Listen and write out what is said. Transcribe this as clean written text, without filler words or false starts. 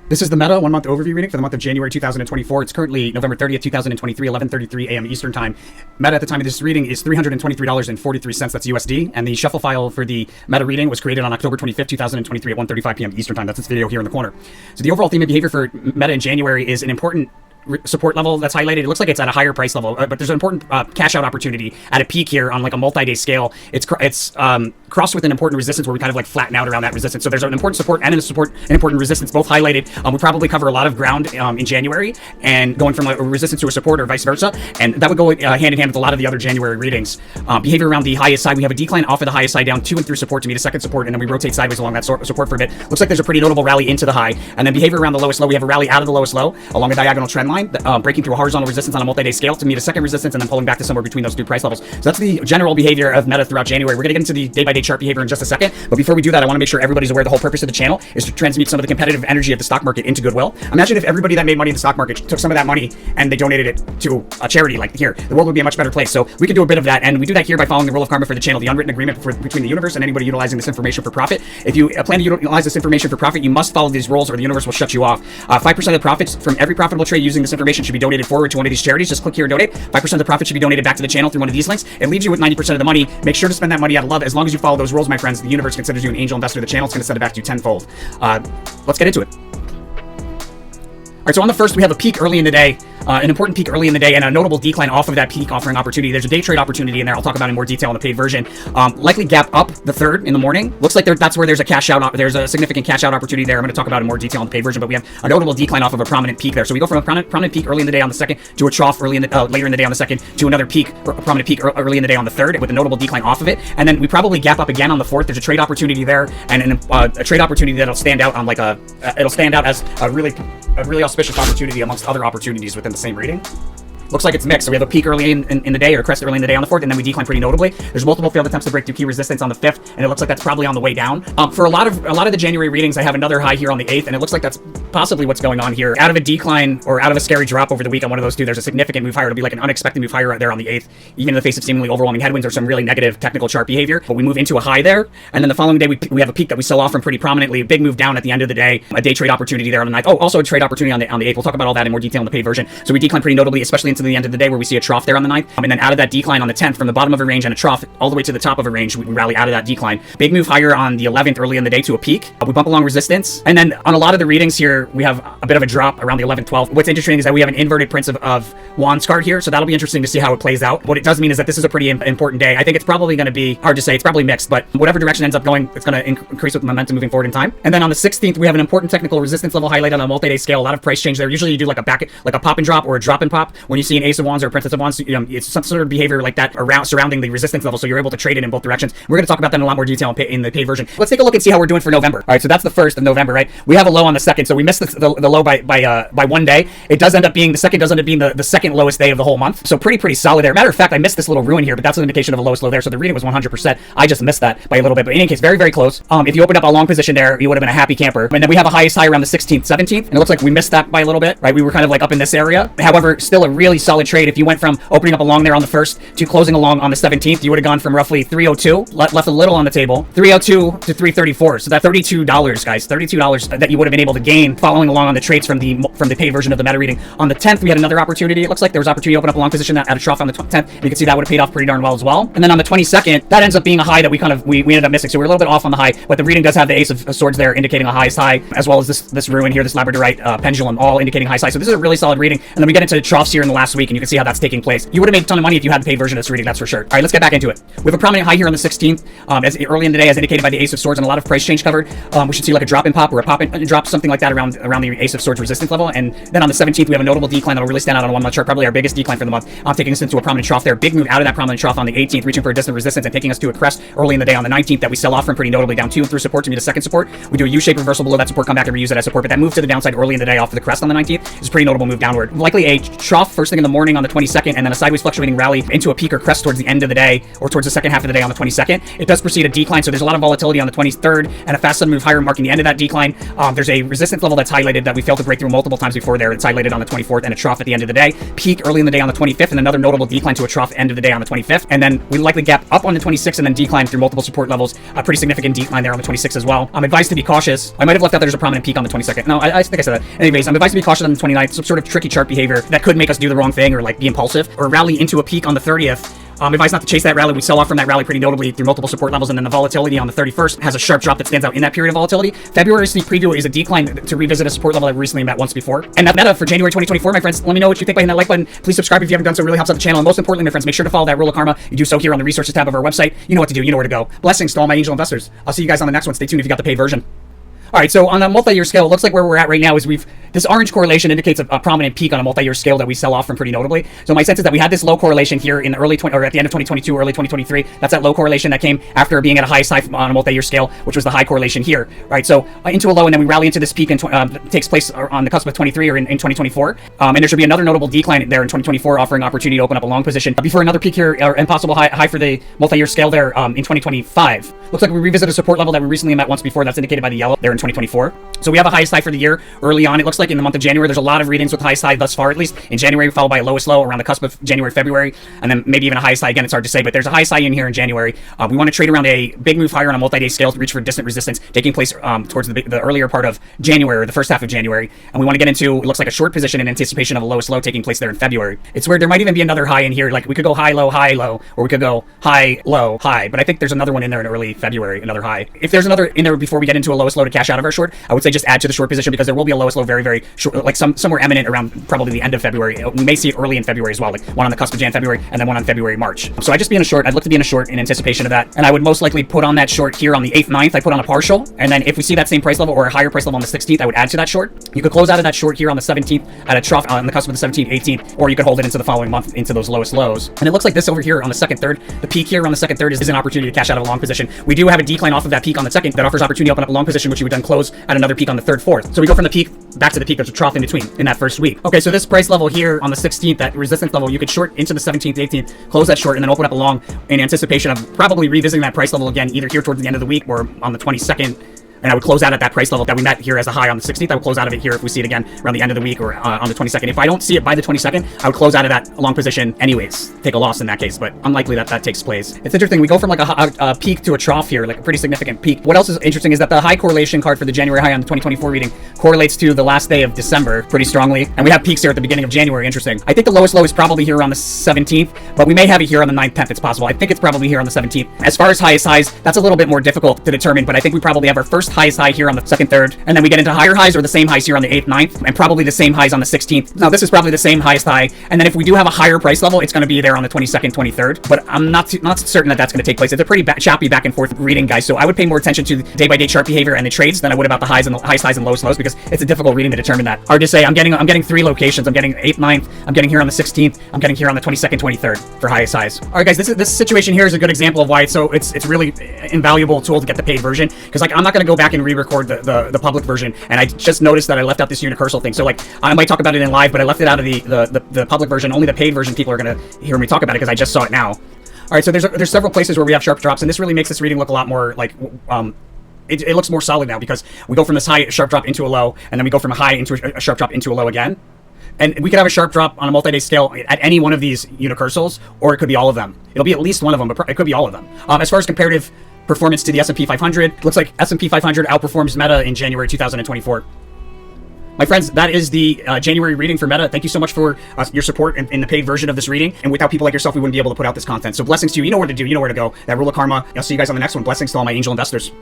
This is the Meta 1 month overview reading for the month of January 2024. It's currently November 30th, 2023, 11:33 a.m. Eastern Time. Meta at the time of this reading is $323.43. That's USD. And the shuffle file for the Meta reading was created on October 25th, 2023 at 1:35 p.m. Eastern Time. That's this video here in the corner. So the overall theme of behavior for Meta in January is an important support level that's highlighted. It looks like it's at a higher price level, but there's an important cash out opportunity at a peak here on like a multi-day scale. It's crossed with an important resistance where we kind of like flatten out around that resistance. So there's an important support and an important resistance, both highlighted. We probably cover a lot of ground in January and going from a resistance to a support or vice versa. And that would go hand in hand with a lot of the other January readings. Behavior around the highest side, we have a decline off of the highest side down to and through support to meet a second support, and then we rotate sideways along that support for a bit. Looks like there's a pretty notable rally into the high. And then behavior around the lowest low, we have a rally out of the lowest low along a diagonal trend line, breaking through a horizontal resistance on a multi-day scale to meet a second resistance and then pulling back to somewhere between those two price levels. So that's the general behavior of Meta throughout January. We're going to get into the day-by-day chart behavior in just a second, but before we do that, I want to make sure everybody's aware the whole purpose of the channel is to transmute some of the competitive energy of the stock market into goodwill. Imagine if everybody that made money in the stock market took some of that money and they donated it to a charity like here. The world would be a much better place. So we can do a bit of that, and we do that here by following the rule of karma for the channel, the unwritten agreement between the universe and anybody utilizing this information for profit. If you plan to utilize this information for profit, you must follow these rules or the universe will shut you off. 5% of the profits from every profitable trade using this information should be donated forward to one of these charities. Just click here and donate. 5% of the profit should be donated back to the channel through one of these links. It leaves you with 90% of the money. Make sure to spend that money out of love. As long as you follow those rules, my friends, the universe considers you an angel investor. The channel is going to send it back to you tenfold. Let's get into it. All right, so on the first, we have a peak early in the day, an important peak early in the day, and a notable decline off of that peak offering opportunity. There's a day trade opportunity in there. I'll talk about in more detail in the paid version. Likely gap up the third in the morning. Looks like that's where there's a cash out. There's a significant cash out opportunity there. I'm going to talk about in more detail in the paid version, but we have a notable decline off of a prominent peak there. So we go from a prominent peak early in the day on the second to a trough early in the later in the day on the second to another peak, prominent peak early in the day on the third with a notable decline off of it, and then we probably gap up again on the fourth. There's a trade opportunity there, and a trade opportunity that'll stand out on like it'll stand out as a really auspicious opportunity amongst other opportunities within the same reading. Looks like it's mixed. So we have a peak early in the day, or a crest early in the day on the fourth, and then we decline pretty notably. There's multiple failed attempts to break through key resistance on the fifth, and it looks like that's probably on the way down. For a lot of the January readings, I have another high here on the eighth, and it looks like that's possibly what's going on here. Out of a decline or out of a scary drop over the week on one of those two, there's a significant move higher. It'll be like an unexpected move higher right there on the eighth, even in the face of seemingly overwhelming headwinds or some really negative technical chart behavior. But we move into a high there, and then the following day we have a peak that we sell off from pretty prominently. A big move down at the end of the day. A day trade opportunity there on the ninth. Oh, also a trade opportunity on the eighth. We'll talk about all that in more detail in the paid version. So we decline pretty notably, especially into the end of the day where we see a trough there on the 9th, and then out of that decline on the 10th, from the bottom of a range and a trough all the way to the top of a range, we rally out of that decline. Big move higher on the 11th early in the day to a peak. We bump along resistance, and then on a lot of the readings here, we have a bit of a drop around the 11th, 12th. What's interesting is that we have an inverted Prince of Wands card here, so that'll be interesting to see how it plays out. What it does mean is that this is a pretty important day. I think it's probably going to be hard to say. It's probably mixed, but whatever direction ends up going, it's going to increase with momentum moving forward in time. And then on the 16th, we have an important technical resistance level highlighted on a multi-day scale. A lot of price change there. Usually you do like a pop and drop or a drop and pop. When you see an Ace of Wands or a Princess of Wands, it's some sort of behavior like that surrounding the resistance level, so you're able to trade it in both directions. We're going to talk about that in a lot more detail in the paid version. Let's take a look and see how we're doing for November. All right, so that's the 1st of November, right? We have a low on the 2nd, so we missed the low by one day. It does end up being the 2nd does end up being the second lowest day of the whole month, so pretty solid there. Matter of fact, I missed this little ruin here, but that's an indication of a lowest low there, so the reading was 100%. I just missed that by a little bit, but in any case, very close. If you opened up a long position there, you would have been a happy camper. And then we have a highest high around the 16th, 17th, and it looks like we missed that by a little bit, right? We were kind of like up in this area. However, still a really solid trade. If you went from opening up along there on the 1st to closing along on the 17th, you would have gone from roughly 302, left a little on the table, 302 to 334. So that $32, guys, $32 that you would have been able to gain following along on the trades from the paid version of the Meta reading. On the 10th, we had another opportunity. It looks like there was opportunity to open up a long position at a trough on the 10th. You can see that would have paid off pretty darn well as well. And then on the 22nd, that ends up being a high that we ended up missing. So we're a little bit off on the high, but the reading does have the Ace of Swords there indicating a highest high, as well as this ruin here, this Labradorite pendulum, all indicating highest high. So this is a really solid reading. And then we get into troughs here in the last week, and you can see how that's taking place. You would have made a ton of money if you had the paid version of this reading, that's for sure. All right, let's get back into it. We have a prominent high here on the 16th, as early in the day, as indicated by the Ace of Swords, and a lot of price change covered. We should see like a drop and pop or a pop and drop, something like that around the Ace of Swords resistance level. And then on the 17th, we have a notable decline that'll really stand out on a 1 month chart, probably our biggest decline for the month, taking us into a prominent trough there. Big move out of that prominent trough on the 18th, reaching for a distant resistance and taking us to a crest early in the day on the 19th that we sell off from pretty notably down to and through support to meet a second support. We do a U-shaped reversal below that support, come back and reuse it as support, but that move to the downside early in the day off of the crest on the 19th is a pretty notable move downward. Likely a trough first thing in the morning on the 22nd, and then a sideways fluctuating rally into a peak or crest towards the end of the day, or towards the second half of the day on the 22nd. It does proceed a decline, so there's a lot of volatility on the 23rd, and a fast sudden move higher marking the end of that decline. There's a resistance level that's highlighted that we failed to break through multiple times before there. It's highlighted on the 24th, and a trough at the end of the day. Peak early in the day on the 25th, and another notable decline to a trough end of the day on the 25th. And then we likely gap up on the 26th, and then decline through multiple support levels. A pretty significant decline there on the 26th as well. I'm advised to be cautious. I might have left out that there's a prominent peak on the 22nd. No, I think I said that. Anyways, I'm advised to be cautious on the 29th. Some sort of tricky chart behavior that could make us do the wrong thing or like be impulsive or rally into a peak on the 30th. Advised not to chase that rally. We sell off from that rally pretty notably through multiple support levels, and then the volatility on the 31st has a sharp drop that stands out in that period of volatility. February sneak preview is a decline to revisit a support level that we recently met once before. And that meta for January 2024, my friends. Let me know what you think by hitting that like button. Please subscribe if you haven't done so. It really helps out the channel. And most importantly, my friends, make sure to follow that rule of karma. You do so here on the resources tab of our website. You know what to do. You know where to go. Blessings to all my angel investors. I'll see you guys on the next one. Stay tuned if you got the paid version. All right, so on a multi-year scale, it looks like where we're at right now is this orange correlation indicates a prominent peak on a multi-year scale that we sell off from pretty notably. So my sense is that we had this low correlation here in the at the end of 2022, early 2023. That's that low correlation that came after being at a high side on a multi-year scale, which was the high correlation here, right? So into a low, and then we rally into this peak and takes place on the cusp of 23 or in 2024. And there should be another notable decline there in 2024, offering opportunity to open up a long position before another peak here and possible high for the multi-year scale there in 2025. Looks like we revisit a support level that we recently met once before. That's indicated by the yellow there in 2024. So we have a highest high for the year early on. It looks like in the month of January, there's a lot of readings with highest high thus far, at least in January, followed by a lowest low around the cusp of January, February, and then maybe even a highest high. Again, it's hard to say, but there's a highest high in here in January. We want to trade around a big move higher on a multi-day scale to reach for distant resistance taking place towards the earlier part of January, or the first half of January. And we want to get into, it looks like a short position in anticipation of a lowest low taking place there in February. It's where there might even be another high in here. Like we could go high, low, or we could go high, low, high. But I think there's another one in there in early February, another high. If there's another in there before we get into a lowest low to cash out of our short, I would say just add to the short position, because there will be a lowest low very, very short, like somewhere eminent around probably the end of February. We may see it early in February as well, like one on the cusp of Jan, February, and then one on February, March. So I'd just be in a short. I'd look to be in a short in anticipation of that. And I would most likely put on that short here on the 8th, 9th. I put on a partial. And then if we see that same price level or a higher price level on the 16th, I would add to that short. You could close out of that short here on the 17th at a trough on the cusp of the 17th, 18th, or you could hold it into the following month into those lowest lows. And it looks like this over here on the 2nd, 3rd. The peak here on the 2nd, 3rd is an opportunity to cash out of a long position. We do have a decline off of that peak on the 2nd that offers opportunity to open up a long position, which you would then close at another peak on the 3rd, 4th. So we go from the peak back to the peak. There's a trough in between in that first week. Okay, so this price level here on the 16th, that resistance level, you could short into the 17th, 18th, close that short, and then open up a long in anticipation of probably revisiting that price level again, either here towards the end of the week or on the 22nd. And I would close out at that price level that we met here as a high on the 16th. I would close out of it here if we see it again around the end of the week or on the 22nd. If I don't see it by the 22nd, I would close out of that long position anyways. Take a loss in that case, but unlikely that that takes place. It's interesting. We go from like a peak to a trough here, like a pretty significant peak. What else is interesting is that the high correlation card for the January high on the 2024 reading correlates to the last day of December pretty strongly. And we have peaks here at the beginning of January. Interesting. I think the lowest low is probably here on the 17th, but we may have it here on the 9th, 10th. It's possible. I think it's probably here on the 17th. As far as highest highs, that's a little bit more difficult to determine, but I think we probably have our first highest high here on the 2nd, 3rd, and then we get into higher highs or the same highs here on the 8th, 9th, and probably the same highs on the 16th. Now this is probably the same highest high, and then if we do have a higher price level, it's going to be there on the 22nd, 23rd, but I'm not certain that that's going to take place. It's a pretty choppy back and forth reading, guys, so I would pay more attention to day-by-day chart behavior and the trades than I would about the highs and the highest highs and lowest lows, because it's a difficult reading to determine that. Hard to say. I'm getting 3 locations. I'm getting 8th, 9th, I'm getting here on the 16th, I'm getting here on the 22nd, 23rd for highest highs. All right, guys, this situation here is a good example of why it's really invaluable tool to get the paid version, because like I'm not going to go back and re-record the public version, and I just noticed that I left out this unicursal thing. So like I might talk about it in live, but I left it out of the public version. Only the paid version people are going to hear me talk about it, because I just saw it now. All right, so there's several places where we have sharp drops, and this really makes this reading look a lot more like it looks more solid now, because we go from this high sharp drop into a low, and then we go from a high into a sharp drop into a low again. And we could have a sharp drop on a multi-day scale at any one of these unicursals, or it could be all of them. It'll be at least one of them, but it could be all of them. As far as comparative performance to the S&P 500, looks like S&P 500 outperforms Meta in January 2024. My friends, that is the January reading for Meta. Thank you so much for your support in the paid version of this reading. And without people like yourself, we wouldn't be able to put out this content. So blessings to you. You know where to do. You know where to go. That rule of karma. I'll see you guys on the next one. Blessings to all my angel investors.